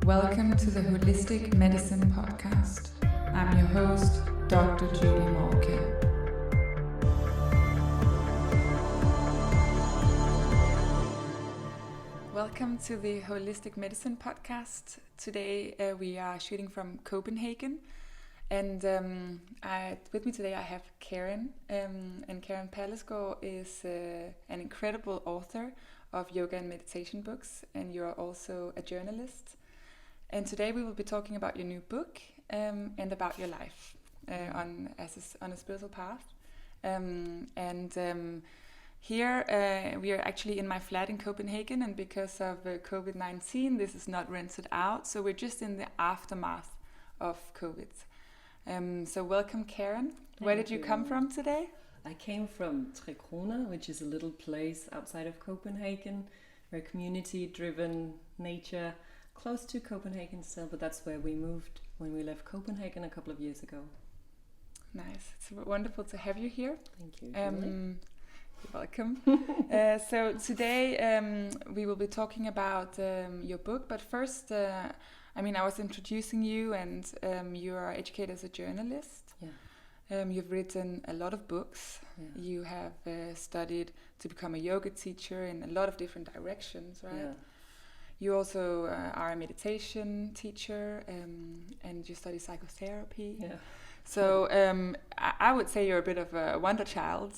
Welcome to the Holistic Medicine Podcast. I'm your host, Dr. Julie Morke. Welcome to the Holistic Medicine Podcast. Today we are shooting from Copenhagen, and with me today I have Karen, and Karen Pallisgaard is an incredible author of yoga and meditation books, and you're also a journalist. And today we will be talking about your new book and about your life on a spiritual path. Here we are actually in my flat in Copenhagen, and because of COVID-19, this is not rented out. So we're just in the aftermath of COVID. So welcome, Karen. Where did you come from today? I came from Tre Kroner, which is a little place outside of Copenhagen, very community-driven, nature, close to Copenhagen still, but that's where we moved when we left Copenhagen a couple of years ago. Nice. It's wonderful to have you here. Thank you. You're welcome. So today we will be talking about your book, but first, I was introducing you, and you are educated as a journalist. Yeah. You've written a lot of books. Yeah. You have studied to become a yoga teacher in a lot of different directions, right? Yeah. You also are a meditation teacher, and you study psychotherapy. Yeah. So I would say you're a bit of a wonder child.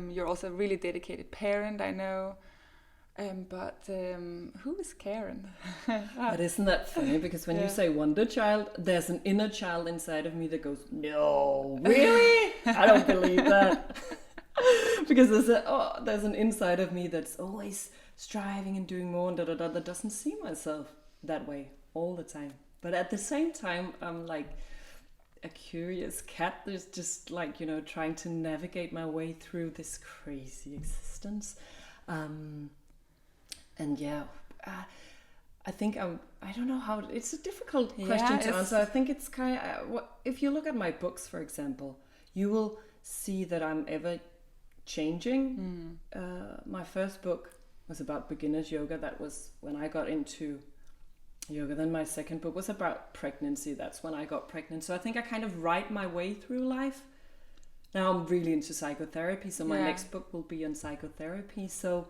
You're also a really dedicated parent, I know. But who is Karen? But isn't that funny? Because when you say wonder child, there's an inner child inside of me that goes, no, really? I don't believe that. Because there's an inside of me that's always striving and doing more and that doesn't see myself that way all the time. But at the same time, I'm like a curious cat that's just like, trying to navigate my way through this crazy existence. I think I don't know how, it's a difficult question to answer. I think it's kind of, if you look at my books, for example, you will see that I'm ever changing. My first book was about beginner's yoga. That was when I got into yoga. Then my second book was about pregnancy. That's when I got pregnant. So I think I kind of write my way through life. Now I'm really into psychotherapy, so my next book will be on psychotherapy. So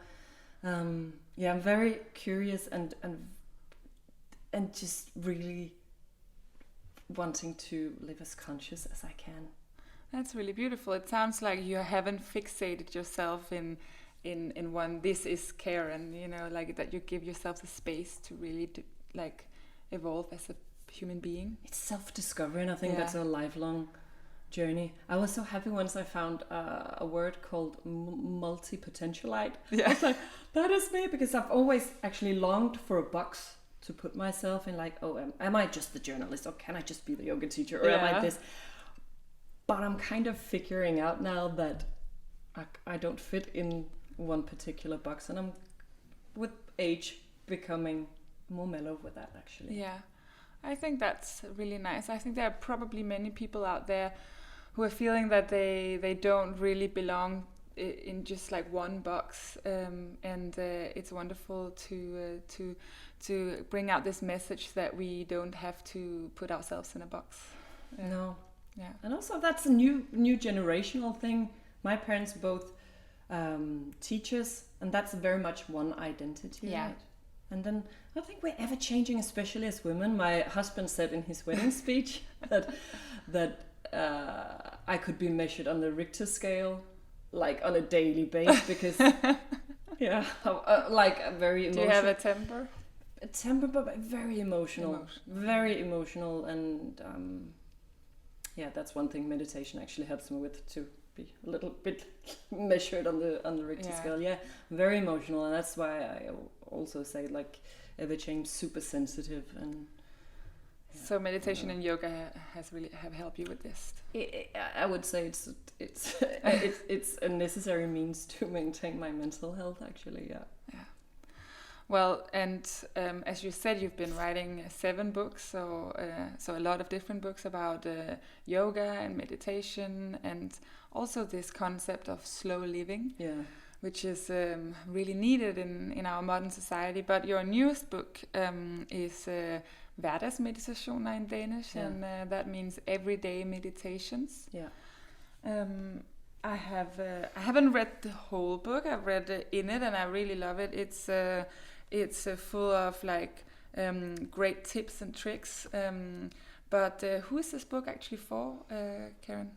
I'm very curious and just really wanting to live as conscious as I can. That's really beautiful. It sounds like you haven't fixated yourself in one, this is Karen, like that you give yourself the space to really evolve as a human being. It's self-discovery, and I think that's a lifelong journey. I was so happy once I found a word called multipotentiality. Yeah. I was like, that is me, because I've always actually longed for a box to put myself in, like, am I just the journalist, or can I just be the yoga teacher, or am I this? But I'm kind of figuring out now that I don't fit in one particular box, and I'm with age becoming more mellow with that, actually. Yeah, I think that's really nice. I think there are probably many people out there who are feeling that they don't really belong in just like one box, and it's wonderful to bring out this message that we don't have to put ourselves in a box. No. Yeah. And also that's a new generational thing. My parents are both teachers, and that's very much one identity. Yeah. Right? And then I don't think we're ever changing, especially as women. My husband said in his wedding speech that I could be measured on the Richter scale, like on a daily basis, because like a very emotional. Do you have a temper? A temper, but very emotional. Very emotional, and that's one thing meditation actually helps me with, to be a little bit measured on the Richter scale. Yeah, very emotional, and that's why I also say like ever change, super sensitive. And so meditation and yoga have helped you with this. I would say it's a necessary means to maintain my mental health, actually. Yeah. Well, and as you said, you've been writing 7 books, so a lot of different books about yoga and meditation, and also this concept of slow living. Yeah. which is really needed in our modern society. But your newest book is Hverdagsmeditationer in Danish, and that means everyday meditations. Yeah. I haven't read the whole book. I've read in it, and I really love it. It's full of like great tips and tricks. But who is this book actually for, Karen?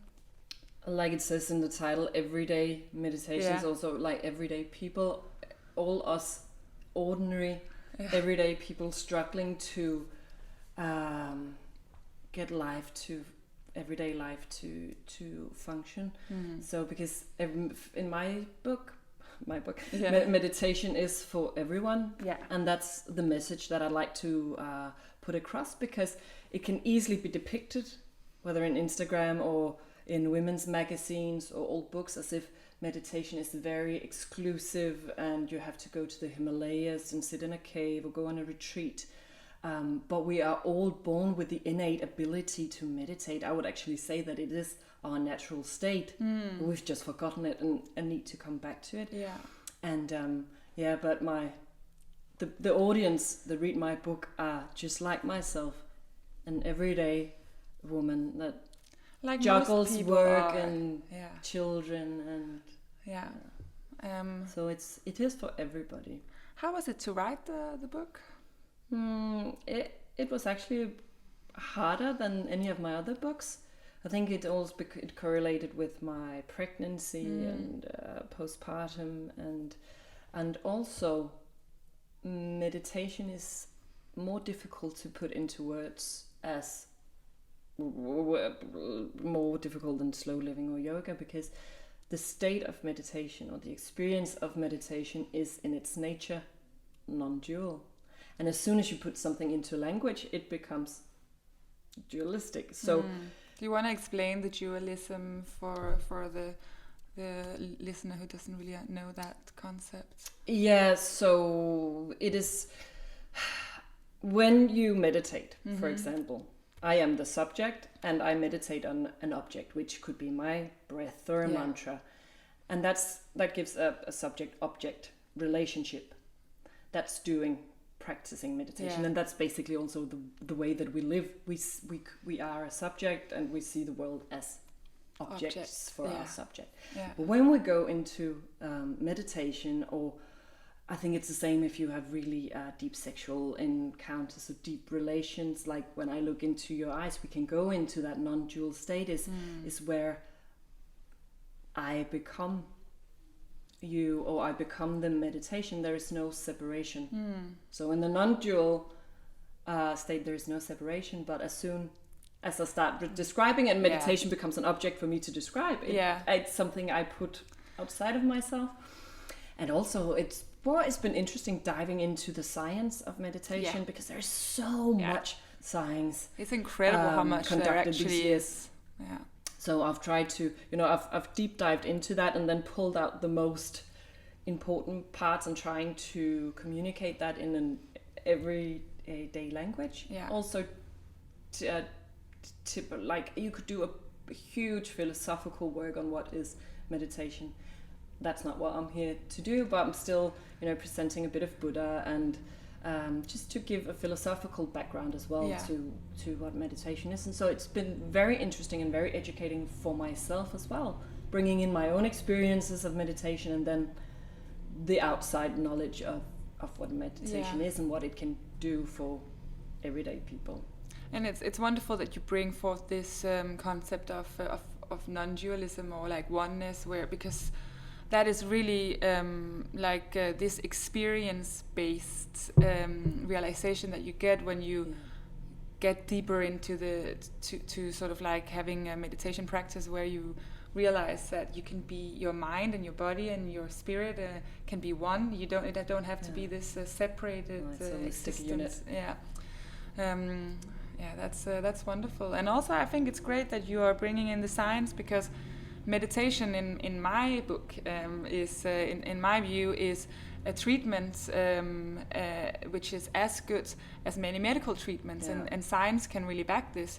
Like it says in the title, everyday meditations. Also like everyday people, all us ordinary everyday people struggling to get life to everyday life to function. So because in my book meditation is for everyone, and that's the message that I'd like to put across, because it can easily be depicted, whether in Instagram or in women's magazines or old books, as if meditation is very exclusive and you have to go to the Himalayas and sit in a cave or go on a retreat. But we are all born with the innate ability to meditate. I would actually say that it is our natural state. We've just forgotten it and need to come back to it. And but the audience that read my book are just like myself, an everyday woman that like juggles work and children and so it is for everybody. How was it to write the book? It was actually harder than any of my other books. I think it correlated with my pregnancy and postpartum, and also meditation is more difficult to put into words, as more difficult than slow living or yoga, because the state of meditation or the experience of meditation is in its nature non-dual. And as soon as you put something into language, it becomes dualistic. So do you want to explain the dualism for the listener who doesn't really know that concept? Yeah, so it is when you meditate, for example, I am the subject and I meditate on an object, which could be my breath or a mantra. And that gives a subject-object relationship. That's practicing meditation, and that's basically also the way that we live. We are a subject and we see the world as objects for our subject. But when we go into meditation, or I think it's the same if you have really deep sexual encounters or deep relations, like when I look into your eyes, we can go into that non-dual state is where I become you, or I become the meditation. There is no separation. So in the non-dual state, there is no separation, but as soon as I start describing it, meditation becomes an object for me to describe. It's something I put outside of myself. And also it's been interesting diving into the science of meditation, because there's so much science. It's incredible how much there actually is. So I've tried to, I've deep dived into that and then pulled out the most important parts and trying to communicate that in an everyday language. Also, like you could do a huge philosophical work on what is meditation. That's not what I'm here to do, but I'm still, presenting a bit of Buddha and just to give a philosophical background as well to what meditation is. And so it's been very interesting and very educating for myself as well, bringing in my own experiences of meditation and then the outside knowledge of what meditation is and what it can do for everyday people. And it's wonderful that you bring forth this concept of non-dualism, or like oneness, because that is really this experience-based realization that you get when you get deeper into to sort of like having a meditation practice where you realize that you can be, your mind and your body and your spirit can be one. It don't have to be this separated existence. That's wonderful. And also I think it's great that you are bringing in the science, because meditation in my book is in my view is a treatment which is as good as many medical treatments, and science can really back this.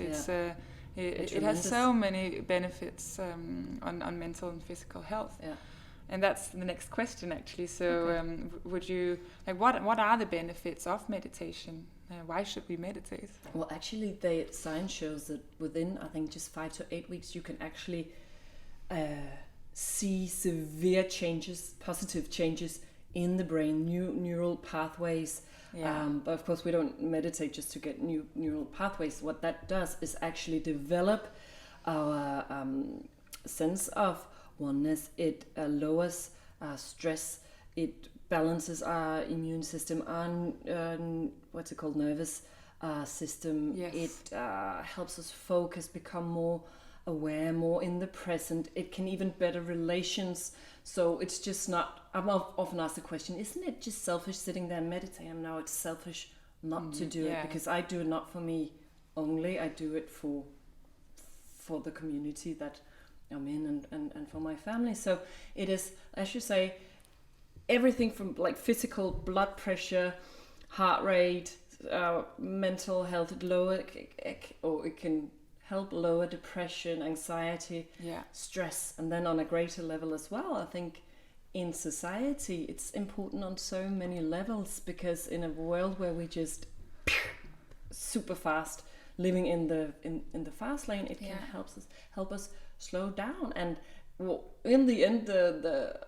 It has so many benefits on mental and physical health. And that's the next question, actually. So, would you like what are the benefits of meditation? Why should we meditate? Well, actually, the science shows that within, I think, just 5 to 8 weeks, you can actually see severe changes, positive changes in the brain, new neural pathways. But of course, we don't meditate just to get new neural pathways. What that does is actually develop our sense of oneness. It lowers stress. It balances our immune system, our nervous system. Yes. It helps us focus, become more aware, more in the present. It can even better relations. So it's just not, I'm often asked the question, isn't it just selfish sitting there and meditating? Now it's selfish not to do it, because I do it not for me only. I do it for the community that I'm in and for my family. So it is, as you say, everything from like physical blood pressure, heart rate, mental health, it can help lower depression, anxiety, stress, and then on a greater level as well. I think in society it's important on so many levels, because in a world where we just super fast, living in the fast lane, it can help us slow down. And in the end, the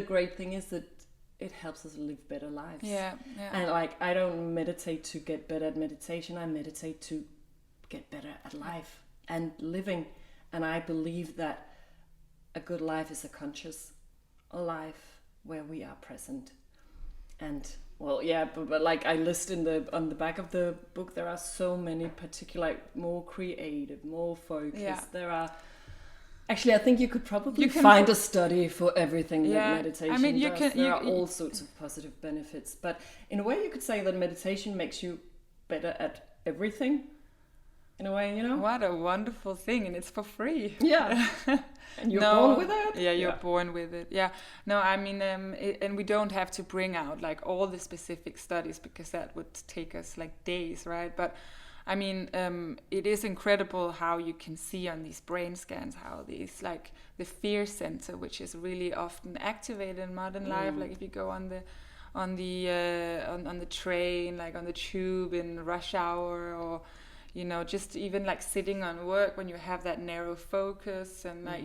great thing is that it helps us live better lives. And like, I don't meditate to get better at meditation. I meditate to get better at life and living. And I believe that a good life is a conscious life where we are present. And but like I list on the back of the book, there are so many particular, like, more creative, more focused. There are. Actually, I think you could probably find a study for everything that meditation does. There are all sorts of positive benefits. But in a way, you could say that meditation makes you better at everything. In a way, What a wonderful thing, and it's for free. Yeah. And you're born with it? Yeah, you're born with it. Yeah. No, I mean, and we don't have to bring out like all the specific studies, because that would take us like days, right? But I mean, it is incredible how you can see on these brain scans how these, like, the fear center, which is really often activated in modern life. Like if you go on the train, like on the tube in rush hour, or just even like sitting on work, when you have that narrow focus and like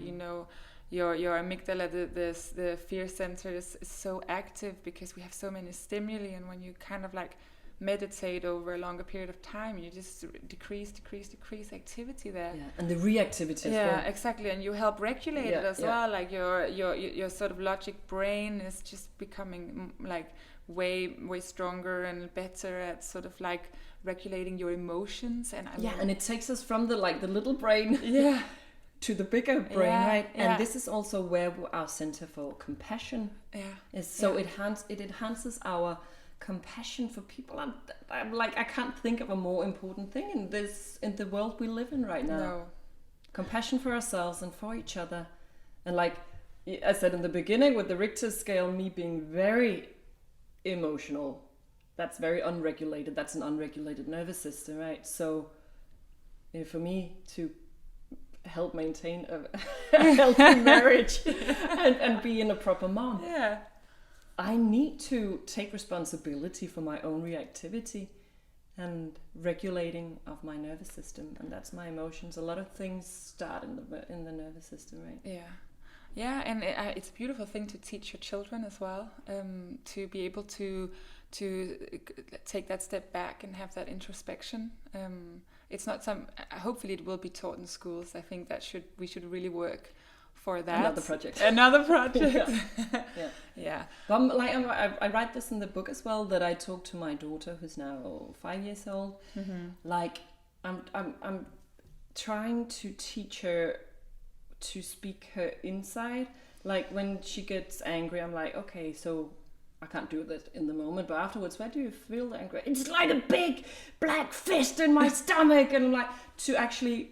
your amygdala, the fear center is so active because we have so many stimuli, and when you kind of like meditate over a longer period of time, you just decrease activity there. Yeah, and the reactivity as well. Yeah, exactly, and you help regulate it as well. Like your sort of logic brain is just becoming like way stronger and better at sort of like regulating your emotions. And and it takes us from the little brain to the bigger brain, right? And this is also where our center for compassion is. So it enhances our compassion for people. I'm like, I can't think of a more important thing in the world we live in right now. No. Compassion for ourselves and for each other. And like I said in the beginning, with the Richter scale, me being very emotional, that's very unregulated. That's an unregulated nervous system, right? So for me to help maintain a healthy marriage and be in a proper mom, I need to take responsibility for my own reactivity and regulating of my nervous system, and that's my emotions. A lot of things start in the nervous system, right? Yeah, and it's a beautiful thing to teach your children as well, to be able to take that step back and have that introspection. It's not hopefully it will be taught in schools. I think that we should really work for that. Another project. Yeah. I write this in the book as well, that I talk to my daughter, who's now 5 years old. Like I'm trying to teach her to speak her inside. Like when she gets angry, I'm like, okay, so I can't do that in the moment, but afterwards, where do you feel the anger? It's like a big black fist in my stomach, and I'm like, to actually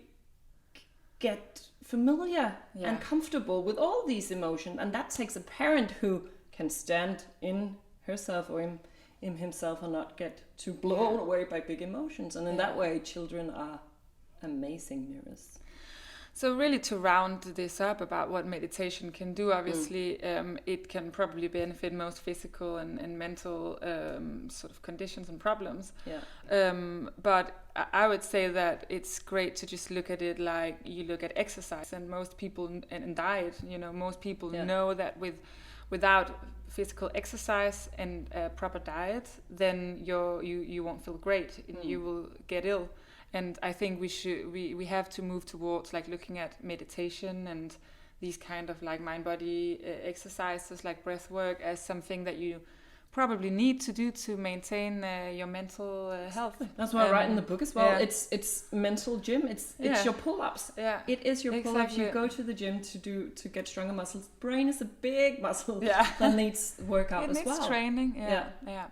get familiar and comfortable with all these emotions. And that takes a parent who can stand in herself or in himself and not get too blown away by big emotions. And in that way, children are amazing mirrors. So really, to round this up about what meditation can do, obviously it can probably benefit most physical and mental sort of conditions and problems. But I would say that it's great to just look at it like you look at exercise, and most people and diet. Most people know that without physical exercise and proper diet, then you won't feel great, and you will get ill. And I think we have to move towards like looking at meditation and these kind of like mind-body exercises like breath work as something that you probably need to do to maintain your mental health. That's what I write in the book as well. It's mental gym. It's your pull-ups. Yeah. It is your pull-ups. You go to the gym to get stronger muscles. Brain is a big muscle that needs workout as well. It needs training. Yeah.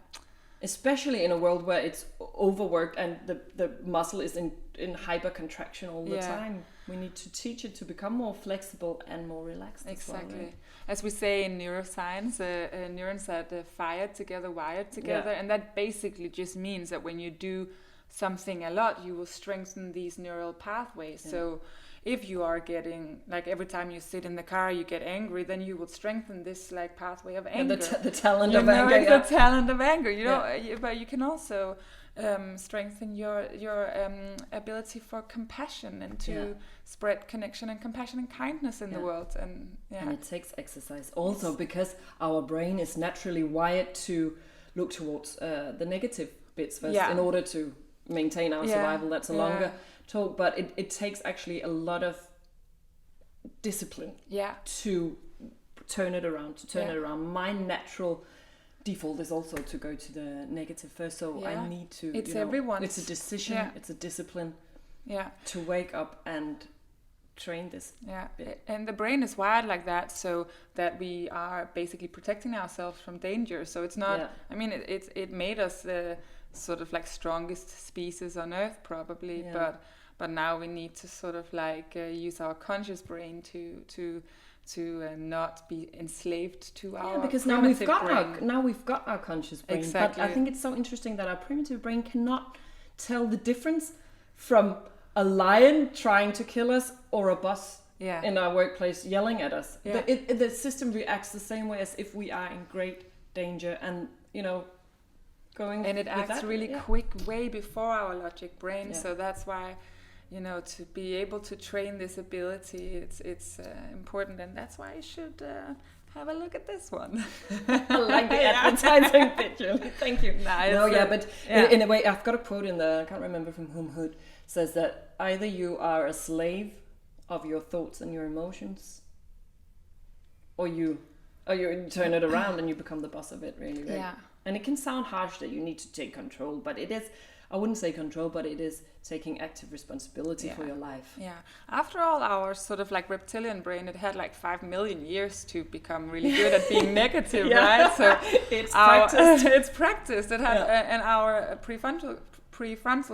Especially in a world where it's overworked and the muscle is in hyper contraction all the time. We need to teach it to become more flexible and more relaxed. Exactly. As well, right? As we say in neuroscience, neurons are wired together, and that basically just means that when you do something a lot, you will strengthen these neural pathways. So if you are getting, like every time you sit in the car you get angry, then you will strengthen this like pathway of anger. The talent of anger. The talent of anger, but you can also strengthen your ability for compassion and to spread connection and compassion and kindness in the world. And it takes exercise also because our brain is naturally wired to look towards the negative bits first in order to maintain our survival. That's a longer talk, but it takes actually a lot of discipline to turn it around. My natural default is also to go to the negative first, so I need to it's a decision, it's a discipline to wake up and train this bit. And the brain is wired like that, so that we are basically protecting ourselves from danger. So it's not I mean it made us the sort of like strongest species on earth probably, but now we need to sort of like use our conscious brain to not be enslaved to our because primitive now we've got our conscious brain. Exactly. But I think it's so interesting that our primitive brain cannot tell the difference from a lion trying to kill us or a boss in our workplace yelling at us. The system reacts the same way as if we are in great danger, and going, and it acts really quick, way before our logic brain. So that's why to be able to train this ability, it's important, and that's why you should have a look at this one. I like the advertising picture. Thank you. In a way, I've got a quote in there, I can't remember from whom, who says that either you are a slave of your thoughts and your emotions, or you turn it around and you become the boss of it, really, right? Yeah. And it can sound harsh that you need to take control, but it is, I wouldn't say control, but it is taking active responsibility for your life. Yeah. After all, our sort of like reptilian brain, it had like 5 million years to become really good at being negative, right? So it's practiced. It's practiced. It had, and our prefrontal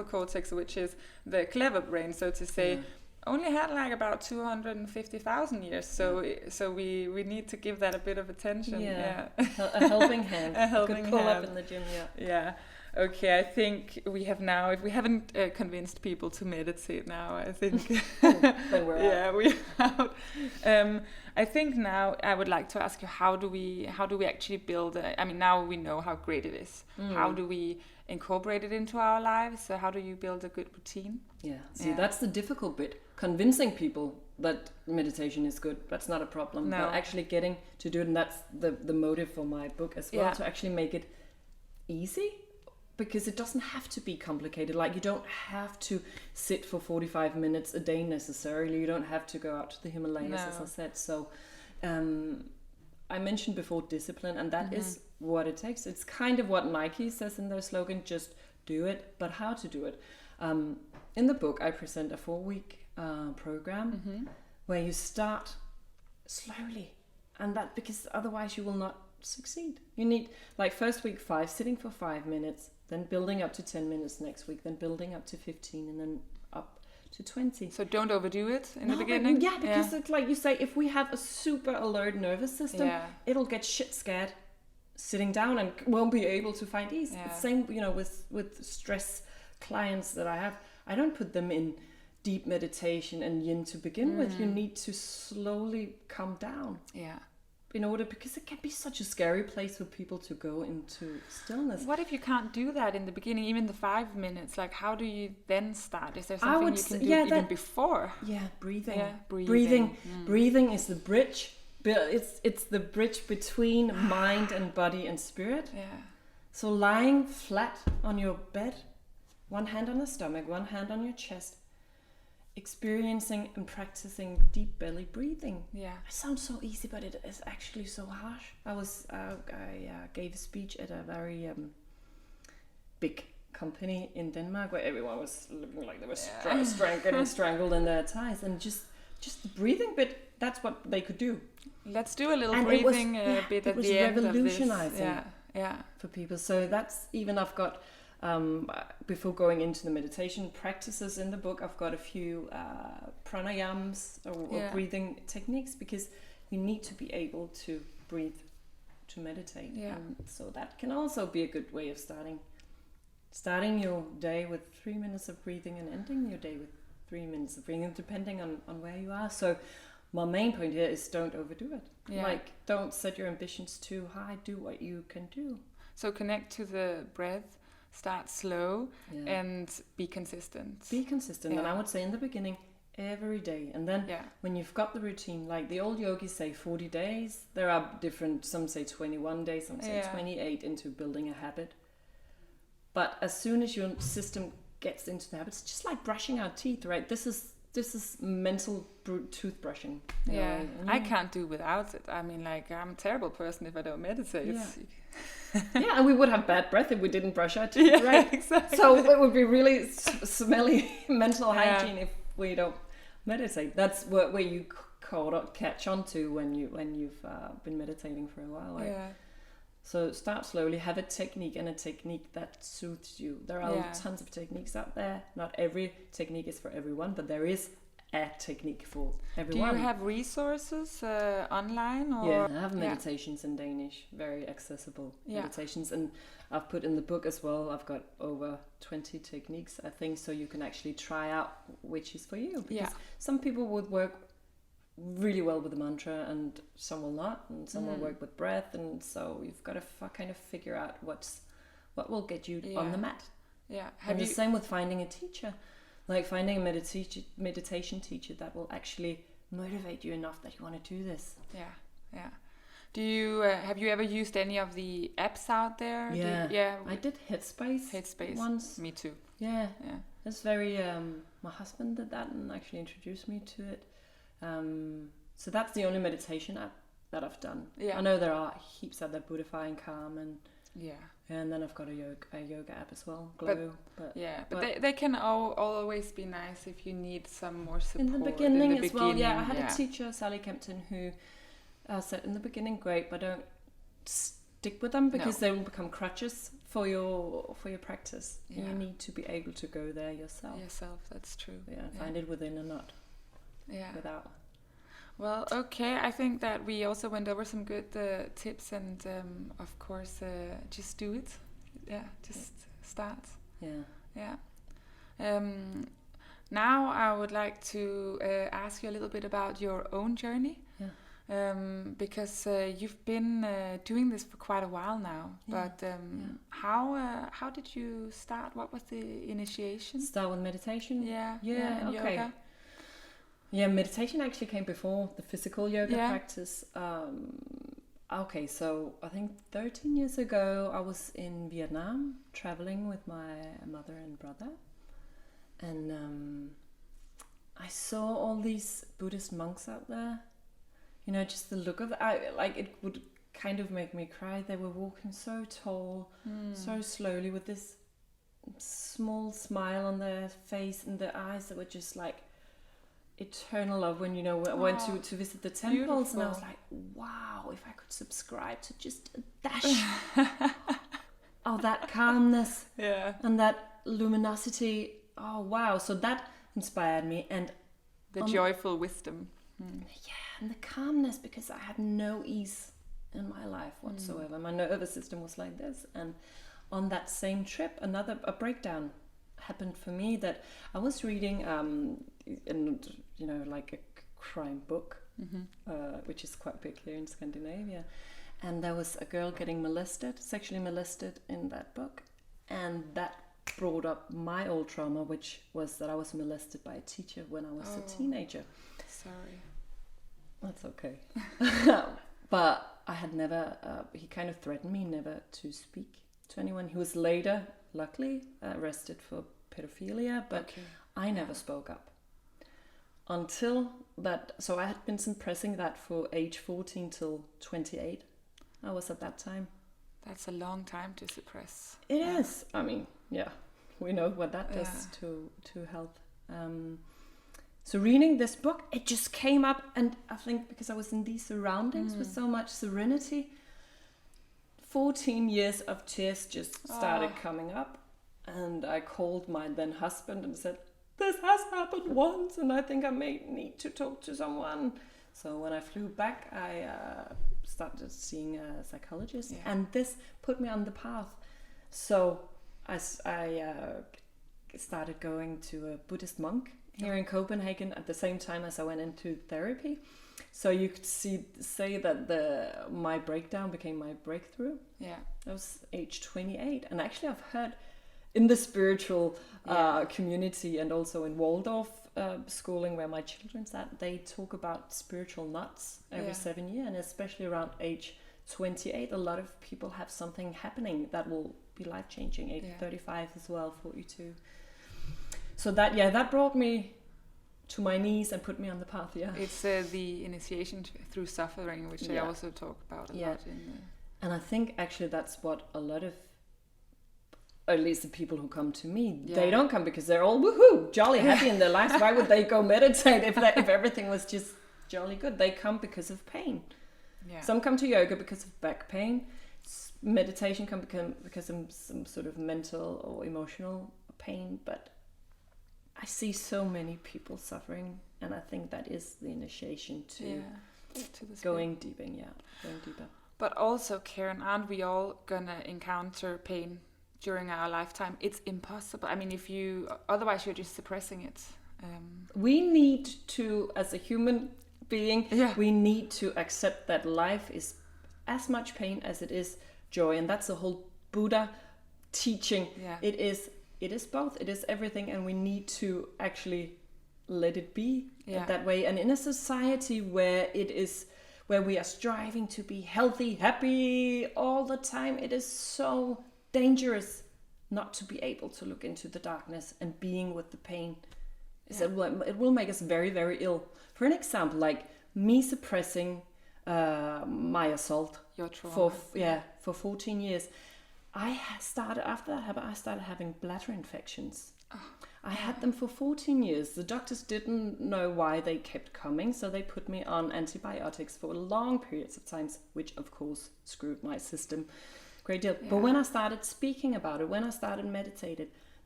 cortex, which is the clever brain, so to say, only had like about 250,000 years. So we need to give that a bit of attention. A helping hand. A helping hand. Pull up in the gym. Yeah. Okay, I think we have now, if we haven't convinced people to meditate now, I think then we're out. We're out. I think now I would like to ask you, how do we actually build now we know how great it is. How do we incorporate it into our lives? So how do you build a good routine? That's the difficult bit. Convincing people that meditation is good, that's not a problem. But actually getting to do it, and that's the motive for my book as well, to actually make it easy. Because it doesn't have to be complicated. Like, you don't have to sit for 45 minutes a day necessarily. You don't have to go out to the Himalayas, as I said. So I mentioned before discipline, and that is what it takes. It's kind of what Nike says in their slogan, just do it, but how to do it. In the book, I present a 4-week program where you start slowly. And that, because otherwise you will not succeed. You need, like, first week 5, sitting for 5 minutes, then building up to 10 minutes next week, then building up to 15, and then up to 20. So don't overdo it in the beginning? Yeah, because it's like you say, if we have a super alert nervous system, it'll get shit scared sitting down and won't be able to find ease. It's the same, with stress clients that I have. I don't put them in deep meditation and yin to begin with. You need to slowly calm down. Yeah. In order, because it can be such a scary place for people to go into stillness. What if you can't do that in the beginning, even the 5 minutes? Like, how do you then start? Is there something you can do even before? Yeah, breathing. Yeah, Breathing is the bridge. It's the bridge between mind and body and spirit. Yeah. So lying flat on your bed, one hand on the stomach, one hand on your chest, experiencing and practicing deep belly breathing. Yeah. It sounds so easy, but it is actually so harsh. I gave a speech at a very big company in Denmark where everyone was looking like they were getting strangled in their ties, and just the breathing bit. That's what they could do. Let's do a little breathing bit at the end of this. It was revolutionizing yeah. for people. So that's even I've got. Before going into the meditation practices in the book, I've got a few pranayams or breathing techniques, because you need to be able to breathe to meditate. Yeah. So that can also be a good way of starting your day with 3 minutes of breathing and ending your day with 3 minutes of breathing, depending on where you are. So my main point here is don't overdo it. Yeah. Like, don't set your ambitions too high. Do what you can do. So connect to the breath. Start slow and be consistent. Be consistent, and I would say in the beginning, every day. And then when you've got the routine, like the old yogis say 40 days, there are different, some say 21 days, some say 28 into building a habit. But as soon as your system gets into the habit, it's just like brushing our teeth, right? This is mental toothbrushing. Yeah, I can't do without it. I mean, like, I'm a terrible person if I don't meditate. Yeah, and we would have bad breath if we didn't brush our teeth, right? Exactly. So it would be really smelly mental hygiene if we don't meditate. That's where you catch on to when you've been meditating for a while, right? Yeah. So start slowly, have a technique that suits you. There are tons of techniques out there. Not every technique is for everyone, but there is a technique for everyone. Do you have resources online? Or? Yeah, I have meditations in Danish, very accessible meditations. And I've put in the book as well, I've got over 20 techniques, I think, so you can actually try out which is for you. Because some people would work really well with the mantra and some will not, and some will work with breath, and so you've got to kind of figure out what will get you on the mat. Yeah. And the same with finding a teacher, like finding a meditation teacher that will actually motivate you enough that you want to do this. Yeah. Do you have you ever used any of the apps out there? I did Headspace once. Me too. Yeah. It's very my husband did that and actually introduced me to it. So that's the only meditation app that I've done. I know there are heaps out there, Buddhify and Calm, and then I've got a yoga app as well, Glow. But they can always be nice if you need some more support in the beginning as well. I had a teacher, Sally Kempton, who said in the beginning, great, but don't stick with them because they will become crutches for your practice. You need to be able to go there yourself. That's true. Find it within and not without. Well, okay, I think that we also went over some good tips, and of course just do it. Just start. Now I would like to ask you a little bit about your own journey, because you've been doing this for quite a while now. But how did you start? What was the initiation? Start with meditation. And okay. yoga. Yeah, meditation actually came before the physical yoga practice. Okay, so I think 13 years ago I was in Vietnam traveling with my mother and brother, and I saw all these Buddhist monks out there. You know, just the look of it would kind of make me cry. They were walking so tall, so slowly, with this small smile on their face and their eyes that were just like eternal love. When I went to visit the temples, beautiful. And I was like, wow, if I could subscribe to just a dash of that calmness and that luminosity, oh wow. So that inspired me, and the joyful wisdom. And the calmness, because I had no ease in my life whatsoever. My nervous system was like this, and on that same trip a breakdown happened for me that I was reading, like a crime book, which is quite big here in Scandinavia. And there was a girl getting sexually molested in that book. And that brought up my old trauma, which was that I was molested by a teacher when I was a teenager. Sorry. That's okay. But I had never, he kind of threatened me never to speak to anyone. He was later, luckily, arrested for pedophilia, but I never spoke up. Until that, so I had been suppressing that for age 14 till 28. I was at that time. That's a long time to suppress. It is. I mean, we know what that does to health. So reading this book, it just came up, and I think because I was in these surroundings with so much serenity, 14 years of tears just started coming up, and I called my then husband and said, this has happened once, and I think I may need to talk to someone. So when I flew back, I started seeing a psychologist, and this put me on the path. So I started going to a Buddhist monk here in Copenhagen at the same time as I went into therapy. So you could say that my breakdown became my breakthrough. Yeah, I was age 28, and actually I've heard in the spiritual community and also in Waldorf schooling where my children's at, they talk about spiritual nuts every 7 years, and especially around age 28, a lot of people have something happening that will be life-changing. Age 35 as well, 42. So that brought me to my knees and put me on the path. It's the initiation through suffering, which I also talk about a lot in and I think actually that's what a lot of, at least the people who come to me, they don't come because they're all woohoo, jolly happy in their lives. Why would they go meditate if everything was just jolly good? They come because of pain. Some come to yoga because of back pain. Meditation can become because of some sort of mental or emotional pain, but I see so many people suffering, and I think that is the initiation to going deeper. Going deeper. But also, Karen, aren't we all gonna encounter pain during our lifetime? It's impossible. I mean, otherwise you're just suppressing it. We need to, as a human being, we need to accept that life is as much pain as it is joy, and that's the whole Buddha teaching. It is both. It is everything, and we need to actually let it be that way. And in a society where we are striving to be healthy, happy all the time, it is so dangerous not to be able to look into the darkness and being with the pain. It will make us very, very ill. For an example, like me suppressing my assault, your trauma, for 14 years. I started having bladder infections. I had them for 14 years. The doctors didn't know why they kept coming, so they put me on antibiotics for long periods of times, which of course screwed my system a great deal. But when I started speaking about it, when I started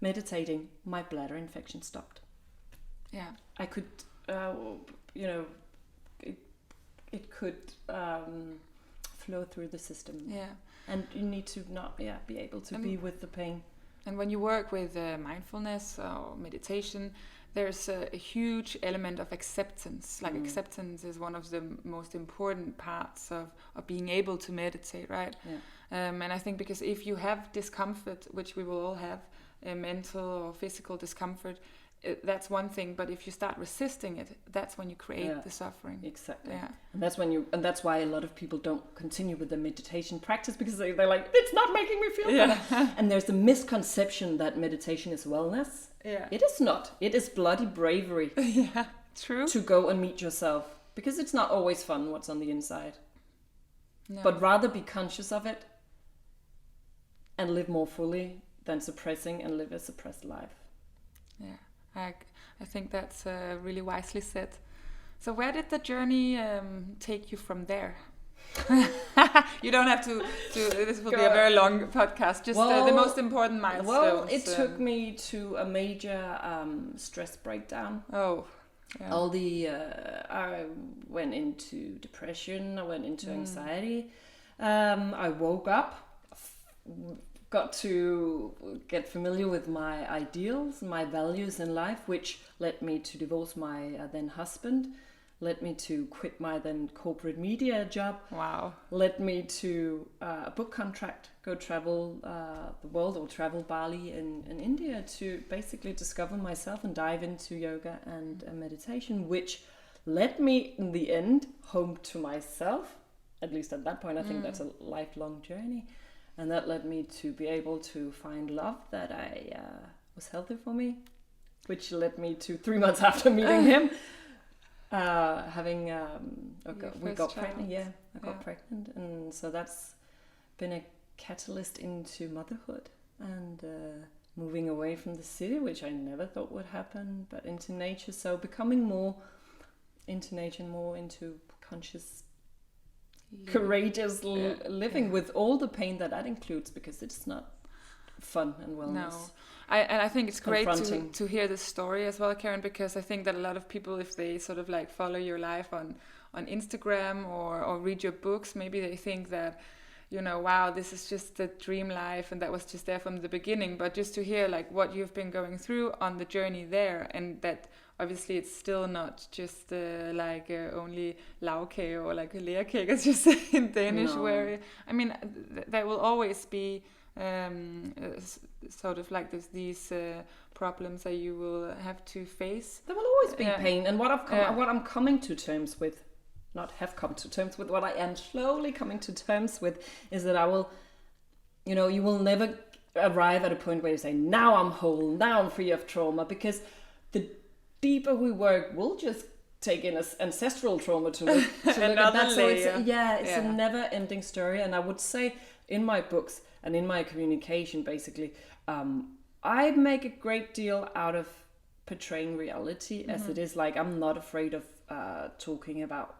meditating, my bladder infection stopped. I could, it could flow through the system. And you need to not be able to be with the pain. And when you work with mindfulness or meditation, there's a huge element of acceptance. Like acceptance is one of the most important parts of being able to meditate, right? And I think because if you have discomfort, which we will all have, mental or physical discomfort, that's one thing, but if you start resisting it, that's when you create the suffering. Exactly. And that's why a lot of people don't continue with the meditation practice, because they're like, it's not making me feel better. And there's a misconception that meditation is wellness. It is not. It is bloody bravery. True. To go and meet yourself, because it's not always fun what's on the inside. But rather be conscious of it and live more fully than suppressing and live a suppressed life. I think that's really wisely said. So where did the journey take you from there? You don't have to this will be a very long podcast, just the most important milestones. Well, it took me to a major stress breakdown. I went into depression, I went into anxiety. I woke up got to get familiar with my ideals, my values in life, which led me to divorce my then husband, led me to quit my then corporate media job. Wow. Led me to a book contract, go travel the world, or travel Bali in India to basically discover myself and dive into yoga and meditation, which led me in the end home to myself. At least at that point, I think that's a lifelong journey. And that led me to be able to find love that was healthy for me, which led me to 3 months after meeting him, we got pregnant. Yeah, I got pregnant. And so that's been a catalyst into motherhood and moving away from the city, which I never thought would happen, but into nature. So becoming more into nature, more into conscious, courageous living with all the pain that includes, because it's not fun and wellness. No. I think it's great to hear this story as well, Karen, because I think that a lot of people, if they sort of like follow your life on Instagram or read your books, maybe they think that, you know, wow, this is just the dream life and that was just there from the beginning. But just to hear like what you've been going through on the journey there, and that obviously it's still not just only lavkage or like a lerkage, as you say in Danish, where, I mean, there will always be sort of like these problems that you will have to face. There will always be pain, and what I'm coming to terms with, not have come to terms with, what I am slowly coming to terms with, is that I will, you know, you will never arrive at a point where you say, now I'm whole, now I'm free of trauma, because the deeper we work, we'll just take in ancestral trauma to look at that. So it's a never-ending story. And I would say in my books and in my communication, basically, I make a great deal out of portraying reality as it is. Like, I'm not afraid of talking about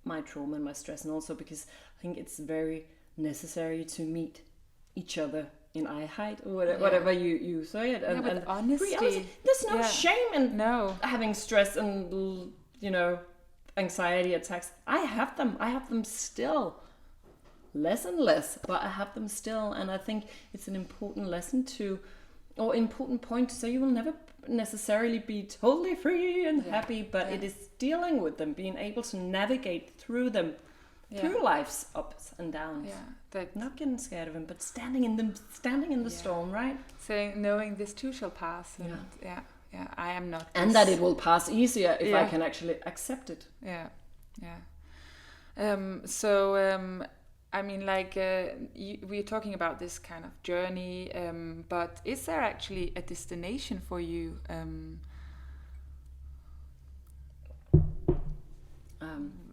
my trauma and my stress, and also because I think it's very necessary to meet each other in eye height, or whatever you say it. And, with honesty. Reality. There's no shame in having stress and, you know, anxiety attacks. I have them still. Less and less, but I have them still. And I think it's an important lesson important point to say. You will never necessarily be totally free and happy, but it is dealing with them, being able to navigate through them, through life's ups and downs. Not getting scared of them, but standing in the storm, right? Saying, knowing this too shall pass. And I am not. And that it will pass easier if I can actually accept it. I mean, like, we're talking about this kind of journey, but is there actually a destination for you?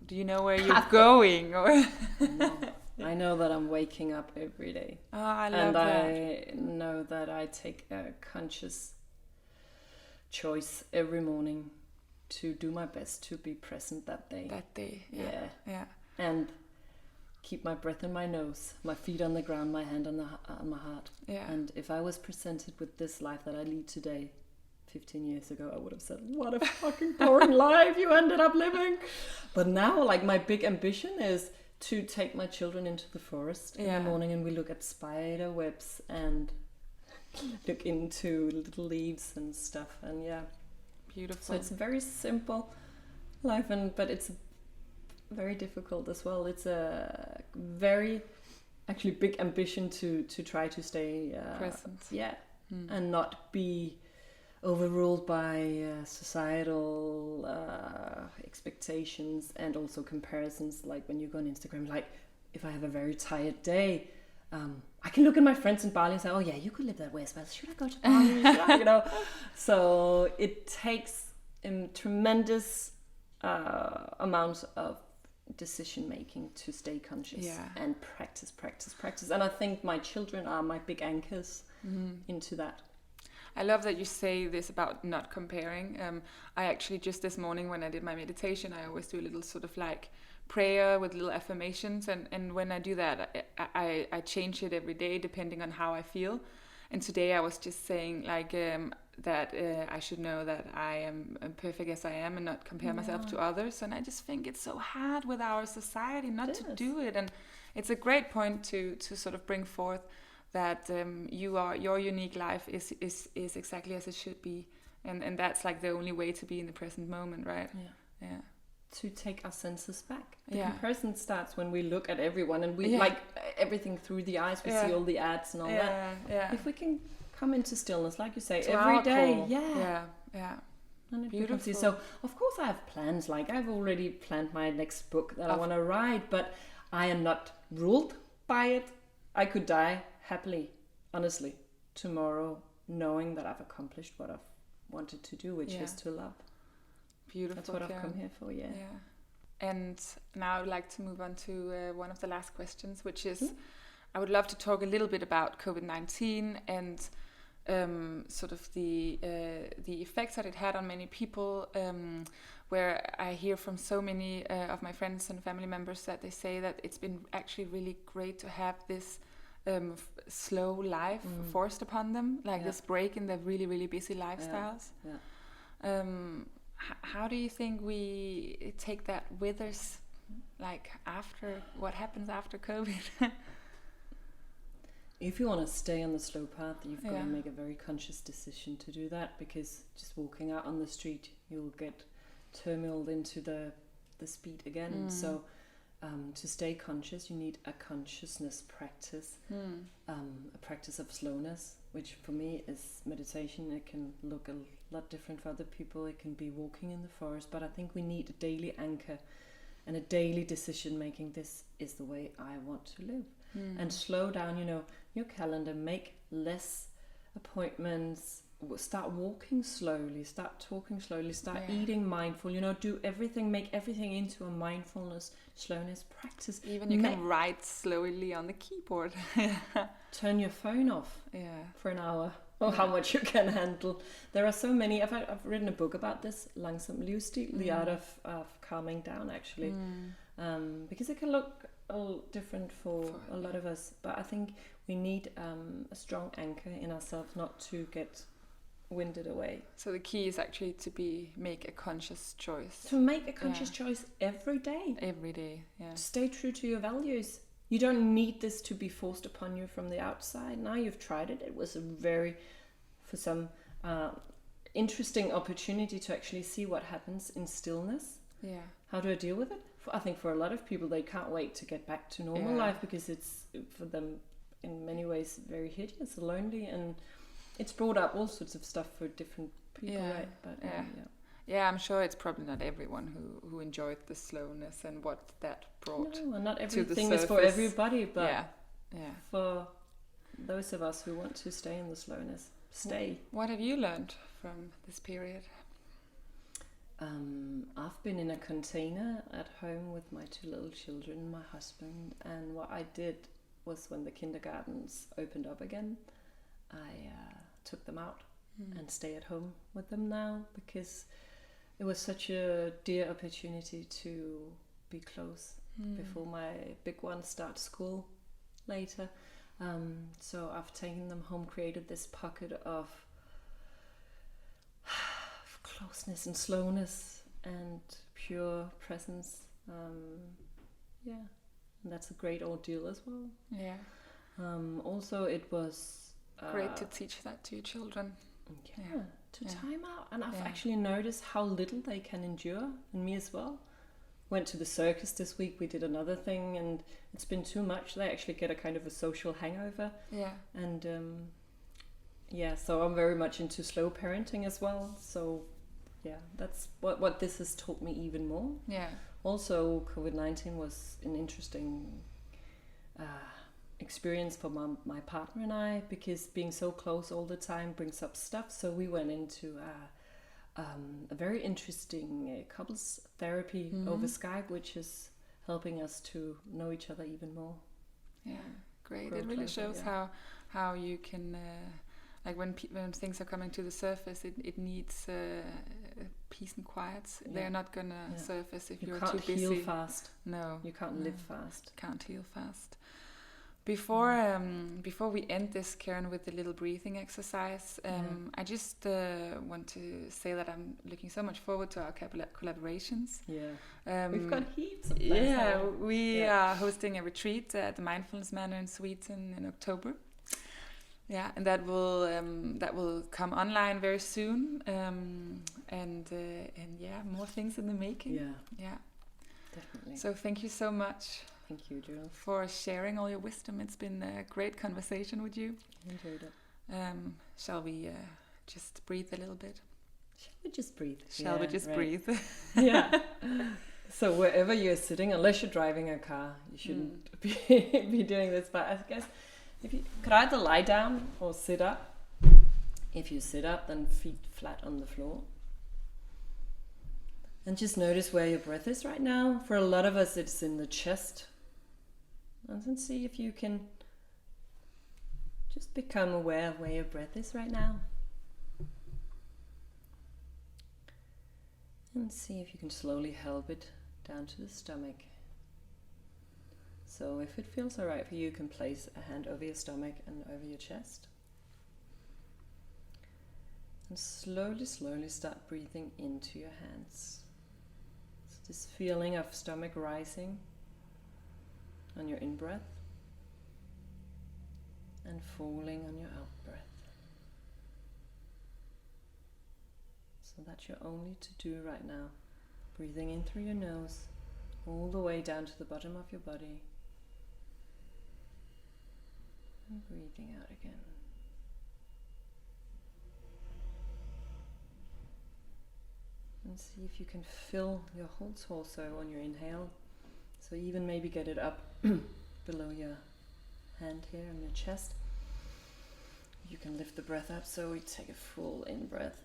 Do you know where you're going? Or No. I know that I'm waking up every day. Oh, I love that. And I know that I take a conscious choice every morning to do my best to be present that day. Yeah. And keep my breath in my nose, my feet on the ground, my hand on my heart. Yeah. And if I was presented with this life that I lead today, 15 years ago, I would have said, what a fucking boring life you ended up living. But now, like, my big ambition is to take my children into the forest in the morning, and we look at spider webs and look into little leaves and stuff. And beautiful. So it's a very simple life, but it's very difficult as well. It's a very actually big ambition to try to stay present. And not be overruled by societal expectations and also comparisons. Like when you go on Instagram, like if I have a very tired day, I can look at my friends in Bali and say, oh yeah, you could live that way as well. Should I go to Bali? You know, so it takes a tremendous amount of decision making to stay conscious and practice. And I think my children are my big anchors into that. I love that you say this about not comparing. I actually just this morning when I did my meditation, I always do a little sort of like prayer with little affirmations, and when I do that, I change it every day depending on how I feel. And today I was just saying like that I should know that I am perfect as I am and not compare myself to others. And I just think it's so hard with our society not to do it. And it's a great point to sort of bring forth that your unique life is exactly as it should be, and that's like the only way to be in the present moment, right? Yeah. To take our senses back. The comparison starts when we look at everyone and we like everything through the eyes. We see all the ads and all that. Yeah. If we can come into stillness, like you say, to every day. Core. Yeah. Beautiful. So of course I have plans. Like I've already planned my next book that I want to write, but I am not ruled by it. I could die happily, honestly, tomorrow, knowing that I've accomplished what I've wanted to do, which is to love. Beautiful. That's what I've come here for, yeah. And now I would like to move on to one of the last questions, which is, I would love to talk a little bit about COVID-19 and sort of the effects that it had on many people, where I hear from so many of my friends and family members that they say that it's been actually really great to have this slow life forced upon them, like this break in their really, really busy lifestyles. How do you think we take that with us, like after, what happens after COVID? If you want to stay on the slow path, you've got to make a very conscious decision to do that, because just walking out on the street, you'll get turmoiled into the speed again. So to stay conscious, you need a consciousness practice, a practice of slowness, which for me is meditation. It can look a lot different for other people. It can be walking in the forest, but I think we need a daily anchor and a daily decision making. This is the way I want to live. And slow down, your calendar, make less appointments, start walking slowly, start talking slowly, start eating mindful, do everything, make everything into a mindfulness, slowness practice. Even you can write slowly on the keyboard. Turn your phone off for an hour, or how much you can handle. There are so many, I've written a book about this, Langsom livsstil, the art of calming down, actually, because it can look different for a lot of us, but I think we need a strong anchor in ourselves not to get winded away. So the key is actually to make a conscious choice. To make a conscious choice every day. Every day, Stay true to your values. You don't need this to be forced upon you from the outside. Now you've tried it. It was for some interesting opportunity to actually see what happens in stillness. Yeah. How do I deal with it? I think for a lot of people, they can't wait to get back to normal life, because it's, for them, in many ways, very hideous, lonely, and it's brought up all sorts of stuff for different people, right? But I'm sure it's probably not everyone who enjoyed the slowness and what that brought. No, and not everything is for everybody, but for those of us who want to stay in the slowness, stay. What have you learned from this period? I've been in a container at home with my 2 little children, my husband, and what I did was, when the kindergartens opened up again, I took them out and stay at home with them now, because it was such a dear opportunity to be close before my big one starts school later. So I've taken them home, created this pocket of closeness and slowness and pure presence. And that's a great ordeal as well. Also, it was great to teach that to your children. Time out. And I've actually noticed how little they can endure, and me as well. Went to the circus this week. We did another thing, and it's been too much. They actually get a kind of a social hangover. And so I'm very much into slow parenting as well. So that's what this has taught me even more. Also, COVID-19 was an interesting experience for my partner and I, because being so close all the time brings up stuff. So we went into a very interesting couples therapy over Skype, which is helping us to know each other even more. Great. It really shows how you can like when things are coming to the surface, it needs peace and quiet. They're not gonna surface if you're too busy. You can't heal fast. No, you can't live fast. Can't heal fast. Before we end this, Karen, with the little breathing exercise, I just want to say that I'm looking so much forward to our collaborations. We've got heaps of plans. We are hosting a retreat at the Mindfulness Manor in Sweden in October. Yeah, and that will come online very soon, and yeah, more things in the making. Yeah, definitely. So thank you so much. Thank you, Jill, for sharing all your wisdom. It's been a great conversation with you. I enjoyed it. Shall we just breathe a little bit? Shall we just breathe? Shall we just breathe? Yeah. So wherever you're sitting, unless you're driving a car, you shouldn't be doing this. But I guess if you could either lie down or sit up. If you sit up, then feet flat on the floor. And just notice where your breath is right now. For a lot of us, it's in the chest. And then see if you can just become aware of where your breath is right now. And see if you can slowly help it down to the stomach. So if it feels alright for you, you can place a hand over your stomach and over your chest. And slowly, slowly start breathing into your hands. So this feeling of stomach rising on your in-breath and falling on your out-breath. So that's your only to do right now. Breathing in through your nose, all the way down to the bottom of your body. And breathing out again. And see if you can fill your whole torso on your inhale. So even maybe get it up below your hand here on your chest. You can lift the breath up, so we take a full in-breath.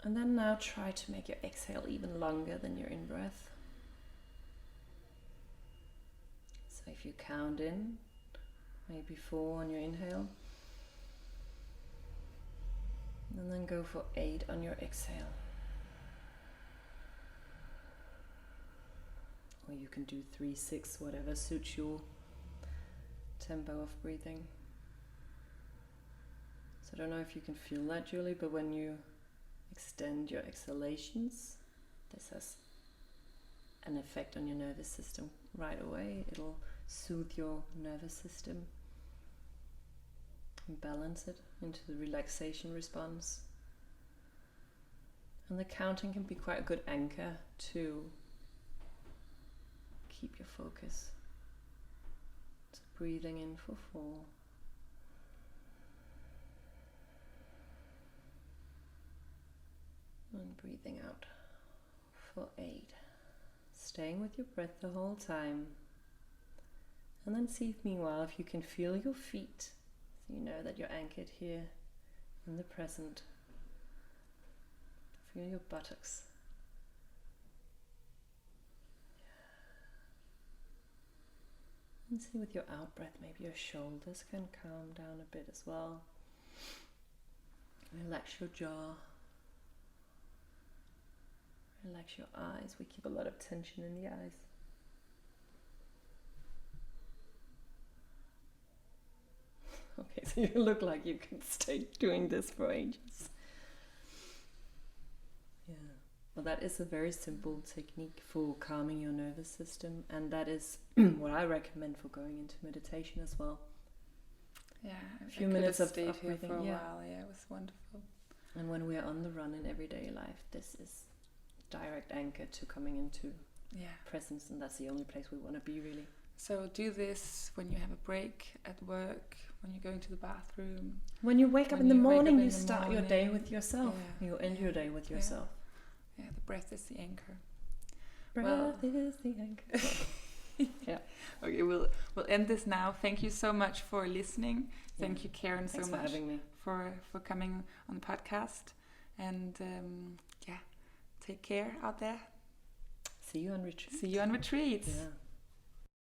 And then now try to make your exhale even longer than your in-breath. So if you count in, maybe 4 on your inhale. And then go for 8 on your exhale. Or you can do 3, 6, whatever suits your tempo of breathing. So I don't know if you can feel that, Julie, but when you extend your exhalations, this has an effect on your nervous system right away. It'll soothe your nervous system and balance it into the relaxation response. And the counting can be quite a good anchor to keep your focus. So breathing in for 4. And breathing out for 8. Staying with your breath the whole time. And then see if meanwhile if you can feel your feet. So you know that you're anchored here in the present. Feel your buttocks. And see with your out breath, maybe your shoulders can calm down a bit as well. Relax your jaw. Relax your eyes. We keep a lot of tension in the eyes. Okay, so you look like you could stay doing this for ages. Yeah. Well, that is a very simple technique for calming your nervous system, and that is what I recommend for going into meditation as well. Yeah, a few minutes of here breathing. For a while. Yeah, it was wonderful. And when we are on the run in everyday life, this is direct anchor to coming into presence, and that's the only place we want to be, really. So do this when you have a break at work, when you're going to the bathroom. When you wake up in the morning, you start your day with yourself. Yeah. You end your day with yourself. Yeah, the breath is the anchor. Breath is the anchor. Yeah. Okay, we'll end this now. Thank you so much for listening. Thank you, Karen, Thanks so for much having me. For coming on the podcast. And take care out there. See you on retreat. See you on retreats. Yeah.